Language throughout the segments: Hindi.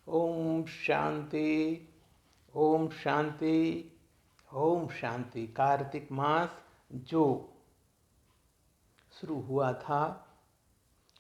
ओम शांति, ओम शांति, ओम शांति। कार्तिक मास जो शुरू हुआ था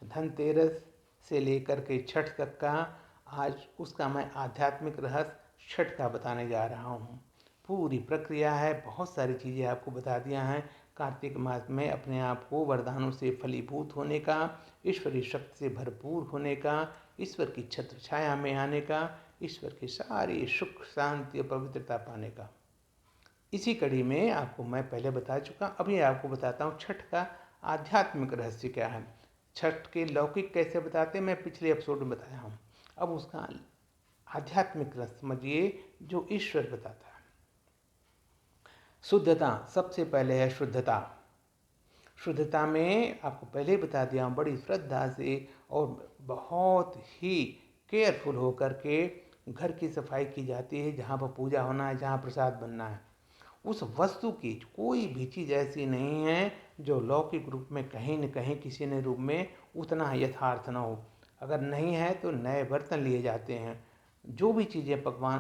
धनतेरस से लेकर के छठ तक का, आज उसका मैं आध्यात्मिक रहस्य छठ का बताने जा रहा हूँ। पूरी प्रक्रिया है, बहुत सारी चीज़ें आपको बता दिया हैं। कार्तिक मास में अपने आप को वरदानों से फलीभूत होने का, ईश्वरीय शक्ति से भरपूर होने का, ईश्वर की छत्र छाया में आने का, ईश्वर की सारी सुख शांति और पवित्रता पाने का। इसी कड़ी में आपको मैं पहले बता चुका, अभी आपको बताता हूँ छठ का आध्यात्मिक रहस्य क्या है। छठ के लौकिक कैसे बताते मैं पिछले एपिसोड में बताया हूँ। अब उसका आध्यात्मिक रहस्य समझिए जो ईश्वर बताता है। शुद्धता, सबसे पहले है शुद्धता। शुद्धता में आपको पहले ही बता दिया हूँ, बड़ी श्रद्धा से और बहुत ही केयरफुल होकर के घर की सफाई की जाती है। जहाँ पर पूजा होना है, जहाँ प्रसाद बनना है, उस वस्तु की कोई भी चीज़ ऐसी नहीं है जो लौकिक रूप में कहीं न कहीं किसी न रूप में उतना यथार्थ न हो। अगर नहीं है तो नए बर्तन लिए जाते हैं। जो भी चीज़ें पकवान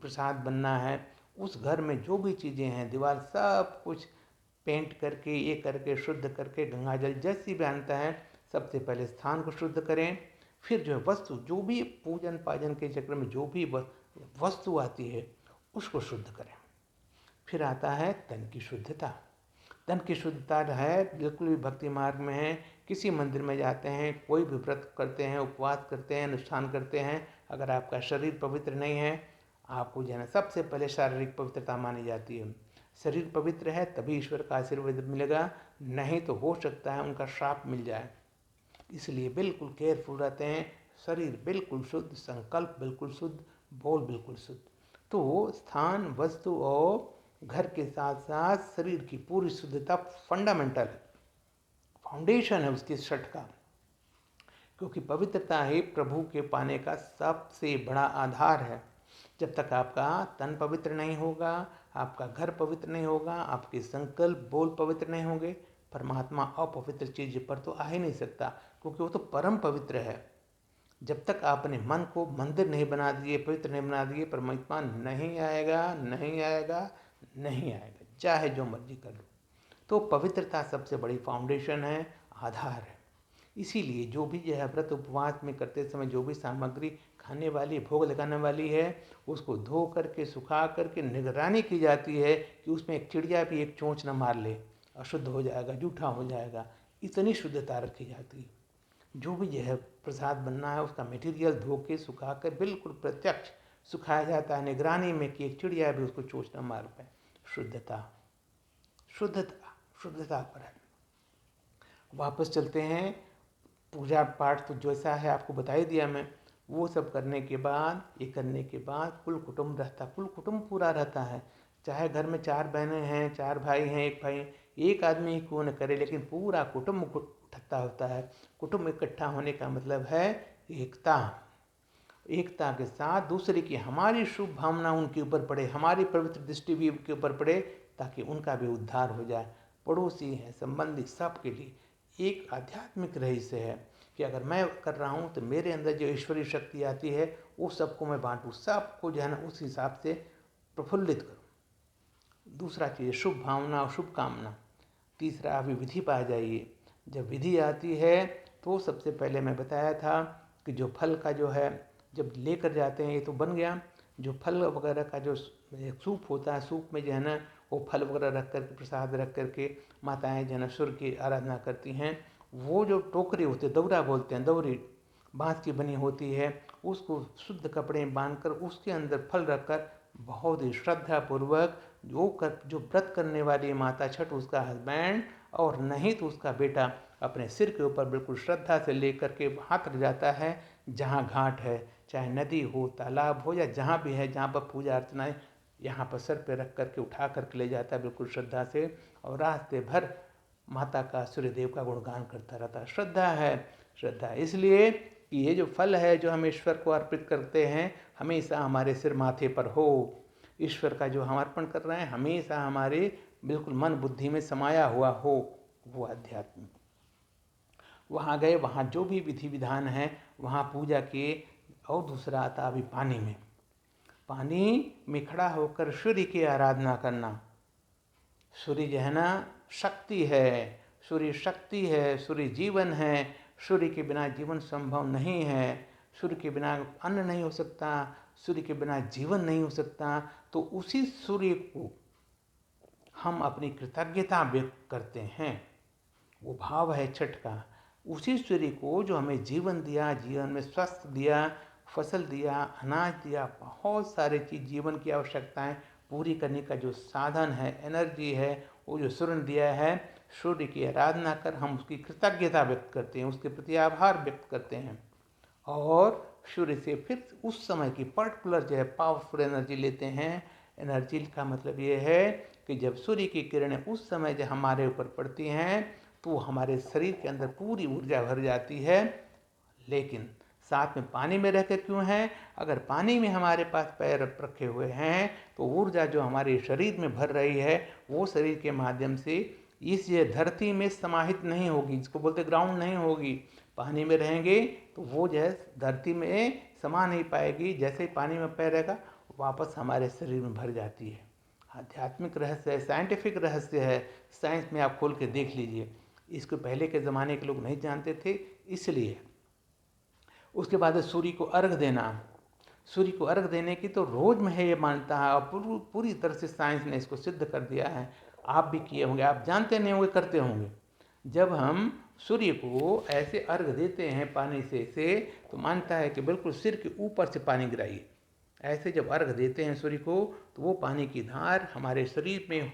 प्रसाद बनना है, उस घर में जो भी चीज़ें हैं, दीवार सब कुछ पेंट करके, ये करके, शुद्ध करके, गंगा जल जैसी भी आता है, सबसे पहले स्थान को शुद्ध करें। फिर जो है वस्तु, जो भी पूजन पाजन के चक्र में जो भी वस्तु आती है उसको शुद्ध करें। फिर आता है तन की शुद्धता। तन की शुद्धता है बिल्कुल भी भक्ति मार्ग में है। किसी मंदिर में जाते हैं, कोई भी व्रत करते हैं, उपवास करते हैं, अनुष्ठान करते हैं, अगर आपका शरीर पवित्र नहीं है, आपको जो है सबसे पहले शारीरिक पवित्रता मानी जाती है। शरीर पवित्र है तभी ईश्वर का आशीर्वाद मिलेगा, नहीं तो हो सकता है उनका श्राप मिल जाए। इसलिए बिल्कुल केयरफुल रहते हैं। शरीर बिल्कुल शुद्ध, संकल्प बिल्कुल शुद्ध, बोल बिल्कुल शुद्ध। तो स्थान, वस्तु और घर के साथ साथ शरीर की पूरी शुद्धता फंडामेंटल है, फाउंडेशन है उसके छठ का। क्योंकि पवित्रता ही प्रभु के पाने का सबसे बड़ा आधार है। जब तक आपका तन पवित्र नहीं होगा, आपका घर पवित्र नहीं होगा, आपके संकल्प बोल पवित्र नहीं होंगे, परमात्मा अपवित्र चीज पर तो आ ही नहीं सकता, क्योंकि वो तो परम पवित्र है। जब तक आपने मन को मंदिर नहीं बना दिए, पवित्र नहीं बना दिए, परमात्मा नहीं आएगा, नहीं आएगा, नहीं आएगा, चाहे जो मर्जी कर लो। तो पवित्रता सबसे बड़ी फाउंडेशन है, आधार है। इसीलिए जो भी जो है व्रत उपवास में करते समय जो भी सामग्री खाने वाली, भोग लगाने वाली है, उसको धो करके, सुखा करके निगरानी की जाती है कि उसमें एक चिड़िया भी एक चोंच न मार ले, अशुद्ध हो जाएगा, जूठा हो जाएगा। इतनी शुद्धता रखी जाती है। जो भी जो है प्रसाद बनना है, उसका मटेरियल धो के सुखा कर बिल्कुल प्रत्यक्ष सुखाया जाता है, निगरानी में कि एक चिड़िया भी उसको चोंच न मार पाए। शुद्धता, शुद्धता, शुद्धता पर है। वापस चलते हैं। पूजा पाठ तो जैसा है आपको बता ही दिया मैं। वो सब करने के बाद, ये करने के बाद कुल कुटुंब रहता, कुल कुटुंब पूरा रहता है। चाहे घर में 4 बहनें हैं, 4 भाई हैं, 1 भाई, एक आदमी ही क्यों न करे, लेकिन पूरा कुटुंब इकट्ठा होता है। कुटुंब इकट्ठा होने का मतलब है एकता। एकता के साथ दूसरे की, हमारी शुभ भावना उनके ऊपर पड़े, हमारी पवित्र दृष्टि भी उनके ऊपर पड़े, ताकि उनका भी उद्धार हो जाए। पड़ोसी हैं, संबंधी, सबके लिए एक आध्यात्मिक रहस्य है कि अगर मैं कर रहा हूँ तो मेरे अंदर जो ईश्वरीय शक्ति आती है वो सबको मैं बांटूँ, सबको जो है ना उस हिसाब से प्रफुल्लित करूँ। दूसरा चीज़ शुभ भावना और शुभ कामना। तीसरा अभी विधि पा जाइए। जब विधि आती है तो सबसे पहले मैं बताया था कि जो फल का जो है जब लेकर जाते हैं, ये तो बन गया, जो फल वगैरह का जो सूप होता है, सूप में जो है ना वो फल वगैरह रख करके, प्रसाद रख करके माताएं जो है ना सूर्य की आराधना करती हैं। वो जो टोकरी होती है, दौरा बोलते हैं, दौरी बाँस की बनी होती है, उसको शुद्ध कपड़े बांधकर उसके अंदर फल रखकर बहुत ही श्रद्धापूर्वक जो व्रत करने वाली माता छठ, उसका हस्बैंड और नहीं तो उसका बेटा अपने सिर के ऊपर बिल्कुल श्रद्धा से लेकर के हाथ रख जाता है। जहाँ घाट है, चाहे नदी हो, तालाब हो, या जहाँ भी है जहाँ पर पूजा अर्चना है, यहाँ पर सर पे रख करके उठा करके ले जाता है बिल्कुल श्रद्धा से, और रास्ते भर माता का, सूर्यदेव का गुणगान करता रहता है। श्रद्धा है। श्रद्धा इसलिए कि ये जो फल है जो हम ईश्वर को अर्पित करते हैं, हमेशा हमारे सिर माथे पर हो। ईश्वर का जो हम अर्पण कर रहे हैं हमेशा हमारे बिल्कुल मन बुद्धि में समाया हुआ हो, वो अध्यात्म। वहाँ गए, वहाँ जो भी विधि विधान है, वहाँ पूजा के और दूसरा आता अभी पानी में। पानी में खड़ा होकर सूर्य की आराधना करना। सूर्य जो है ना शक्ति है, सूर्य शक्ति है, सूर्य जीवन है। सूर्य के बिना जीवन संभव नहीं है। सूर्य के बिना अन्न नहीं हो सकता, सूर्य के बिना जीवन नहीं हो सकता। तो उसी सूर्य को हम अपनी कृतज्ञता व्यक्त करते हैं। वो भाव है छठ का। उसी सूर्य को जो हमें जीवन दिया, जीवन में स्वास्थ्य दिया, फसल दिया, अनाज दिया, बहुत सारे चीज़ जीवन की आवश्यकताएं पूरी करने का जो साधन है, एनर्जी है, वो जो सूर्य ने दिया है, सूर्य की आराधना कर हम उसकी कृतज्ञता व्यक्त करते हैं, उसके प्रति आभार व्यक्त करते हैं। और सूर्य से फिर उस समय की पर्टिकुलर जो है पावरफुल एनर्जी लेते हैं। एनर्जी का मतलब ये है कि जब सूर्य की किरणें उस समय जब हमारे ऊपर पड़ती हैं तो हमारे शरीर के अंदर पूरी ऊर्जा भर जाती है। लेकिन साथ में पानी में रहकर क्यों है? अगर पानी में हमारे पास पैर रखे हुए हैं तो ऊर्जा जो हमारे शरीर में भर रही है वो शरीर के माध्यम से इस धरती में समाहित नहीं होगी, जिसको बोलते ग्राउंड नहीं होगी। पानी में रहेंगे तो वो जो है धरती में समा नहीं पाएगी। जैसे ही पानी में पैर रहेगा वापस हमारे शरीर में भर जाती है। आध्यात्मिक रहस्य है, साइंटिफिक रहस्य है। साइंस में आप खोल के देख लीजिए। इसको पहले के ज़माने के लोग नहीं जानते थे, इसलिए। उसके बाद सूर्य को अर्घ देना। सूर्य को अर्घ देने की तो रोज में है ये मानता है, और पूरी तरह से साइंस ने इसको सिद्ध कर दिया है। आप भी किए होंगे, आप जानते नहीं होंगे, करते होंगे। जब हम सूर्य को ऐसे अर्घ देते हैं पानी से तो मानता है कि बिल्कुल सिर के ऊपर से पानी गिराइए। ऐसे जब अर्घ देते हैं सूर्य को तो वो पानी की धार हमारे शरीर में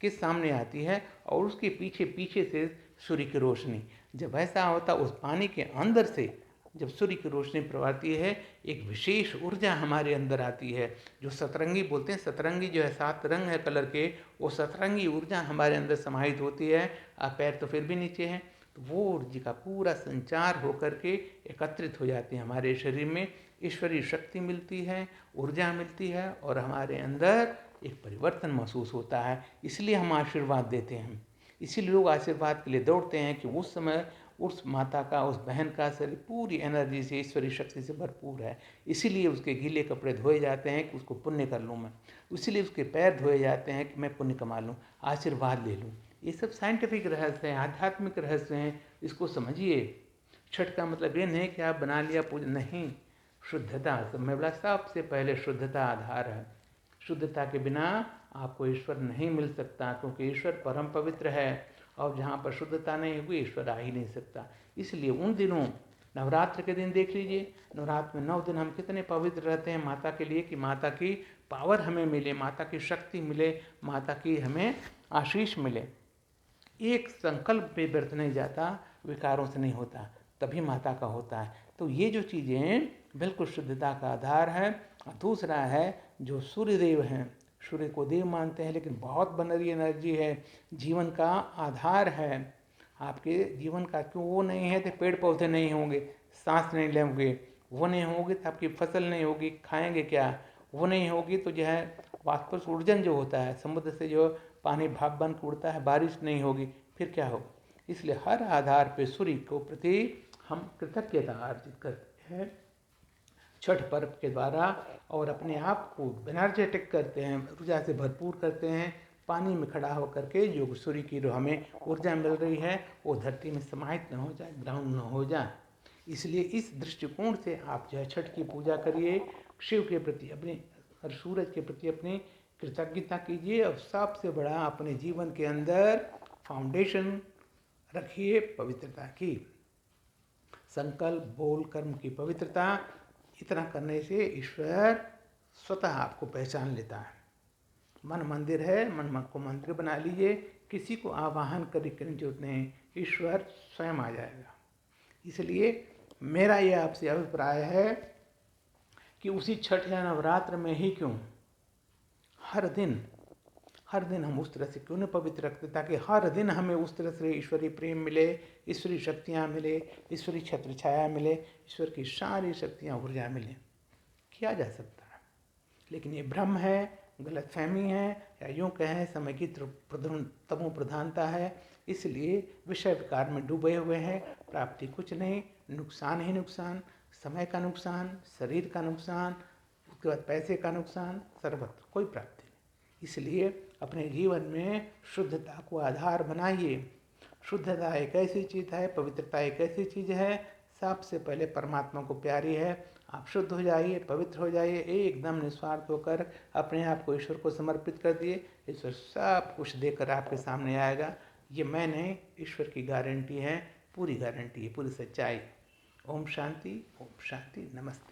के सामने आती है और उसके पीछे पीछे से सूर्य की रोशनी। जब ऐसा होता उस पानी के अंदर से जब सूर्य की रोशनी प्रवाहती है, एक विशेष ऊर्जा हमारे अंदर आती है, जो सतरंगी बोलते हैं। सतरंगी जो है 7 रंग है कलर के, वो सतरंगी ऊर्जा हमारे अंदर समाहित होती है। आप पैर तो फिर भी नीचे हैं, तो वो ऊर्जा का पूरा संचार होकर के एकत्रित हो जाती है हमारे शरीर में। ईश्वरीय शक्ति मिलती है, ऊर्जा मिलती है और हमारे अंदर एक परिवर्तन महसूस होता है। इसलिए हम आशीर्वाद देते हैं, इसीलिए लोग आशीर्वाद के लिए दौड़ते हैं कि उस समय उस माता का, उस बहन का शरीर पूरी एनर्जी से, ईश्वरीय शक्ति से भरपूर है। इसीलिए उसके गीले कपड़े धोए जाते हैं कि उसको पुण्य कर लूँ मैं। इसीलिए उसके पैर धोए जाते हैं कि मैं पुण्य कमा लूँ, आशीर्वाद ले लूँ। ये सब साइंटिफिक रहस्य हैं, आध्यात्मिक रहस्य हैं, इसको समझिए। छठ का मतलब ये नहीं कि आप बना लिया पूजा, नहीं। शुद्धता, मैं बोला सबसे पहले शुद्धता आधार है। शुद्धता के बिना आपको ईश्वर नहीं मिल सकता, क्योंकि ईश्वर परम पवित्र है और जहाँ पर शुद्धता नहीं होगी ईश्वर आ ही नहीं सकता। इसलिए उन दिनों, नवरात्र के दिन देख लीजिए, नवरात्र में 9 दिन हम कितने पवित्र रहते हैं माता के लिए, कि माता की पावर हमें मिले, माता की शक्ति मिले, माता की हमें आशीष मिले। एक संकल्प पे व्यर्थ नहीं जाता, विकारों से नहीं होता, तभी माता का होता है। तो ये जो चीज़ें बिल्कुल शुद्धता का आधार है। और दूसरा है जो सूर्यदेव हैं, सूर्य को देव मानते हैं, लेकिन बहुत बनरी एनर्जी है, जीवन का आधार है। आपके जीवन का क्यों वो नहीं है तो पेड़ पौधे नहीं होंगे, सांस नहीं लेंगे, वो नहीं होगी तो आपकी फसल नहीं होगी, खाएंगे क्या, वो नहीं होगी तो जो है वाष्पोत्सर्जन जो होता है, समुद्र से जो पानी भाप बन के उड़ता है, बारिश नहीं होगी, फिर क्या होगा। इसलिए हर आधार पे सूर्य को प्रति हम कृतज्ञता अर्जित करते हैं छठ पर्व के द्वारा, और अपने आप को एनर्जेटिक करते हैं, ऊर्जा से भरपूर करते हैं। पानी में खड़ा होकर के जो सूर्य की जो हमें ऊर्जा मिल रही है वो धरती में समाहित न हो जाए, ग्राउंड न हो जाए। इसलिए इस दृष्टिकोण से आप जो है छठ की पूजा करिए, शिव के प्रति अपने और सूरज के प्रति अपनी कृतज्ञता कीजिए, और सबसे बड़ा अपने जीवन के अंदर फाउंडेशन रखिए पवित्रता की। संकल्प, बोल, कर्म की पवित्रता, इतना करने से ईश्वर स्वतः आपको पहचान लेता है। मन मंदिर है, मन को मंदिर बना लीजिए, किसी को आवाहन करने की जरूरत नहीं, ईश्वर स्वयं आ जाएगा। इसलिए मेरा ये आपसे अभिप्राय है कि उसी छठ या नवरात्र में ही क्यों हर दिन हम उस तरह से क्यों न पवित्र रखते, ताकि हर दिन हमें उस तरह से ईश्वरीय प्रेम मिले, ईश्वरीय शक्तियाँ मिले, ईश्वरीय छत्र छाया मिले, ईश्वर की सारी शक्तियाँ ऊर्जा मिले। किया जा सकता है, लेकिन ये भ्रम है, गलतफहमी है, या यूँ कहें समय की तमो प्रधानता है। इसलिए विषय विकार में डूबे हुए हैं, प्राप्ति कुछ नहीं, नुकसान ही नुकसान। समय का नुकसान, शरीर का नुकसान, उसके बाद पैसे का नुकसान, सर्वत्र कोई प्राप्ति नहीं। इसलिए अपने जीवन में शुद्धता को आधार बनाइए। शुद्धता एक ऐसी चीज़ है, पवित्रता एक ऐसी चीज़ है, सबसे पहले परमात्मा को प्यारी है। आप शुद्ध हो जाइए, पवित्र हो जाइए, एकदम निस्वार्थ होकर अपने आप को ईश्वर को समर्पित कर दिए। ईश्वर सब कुछ देकर आपके सामने आएगा। ये मैं नहीं, ईश्वर की गारंटी है, पूरी गारंटी है, पूरी सच्चाई। ओम शांति, नमस्ते।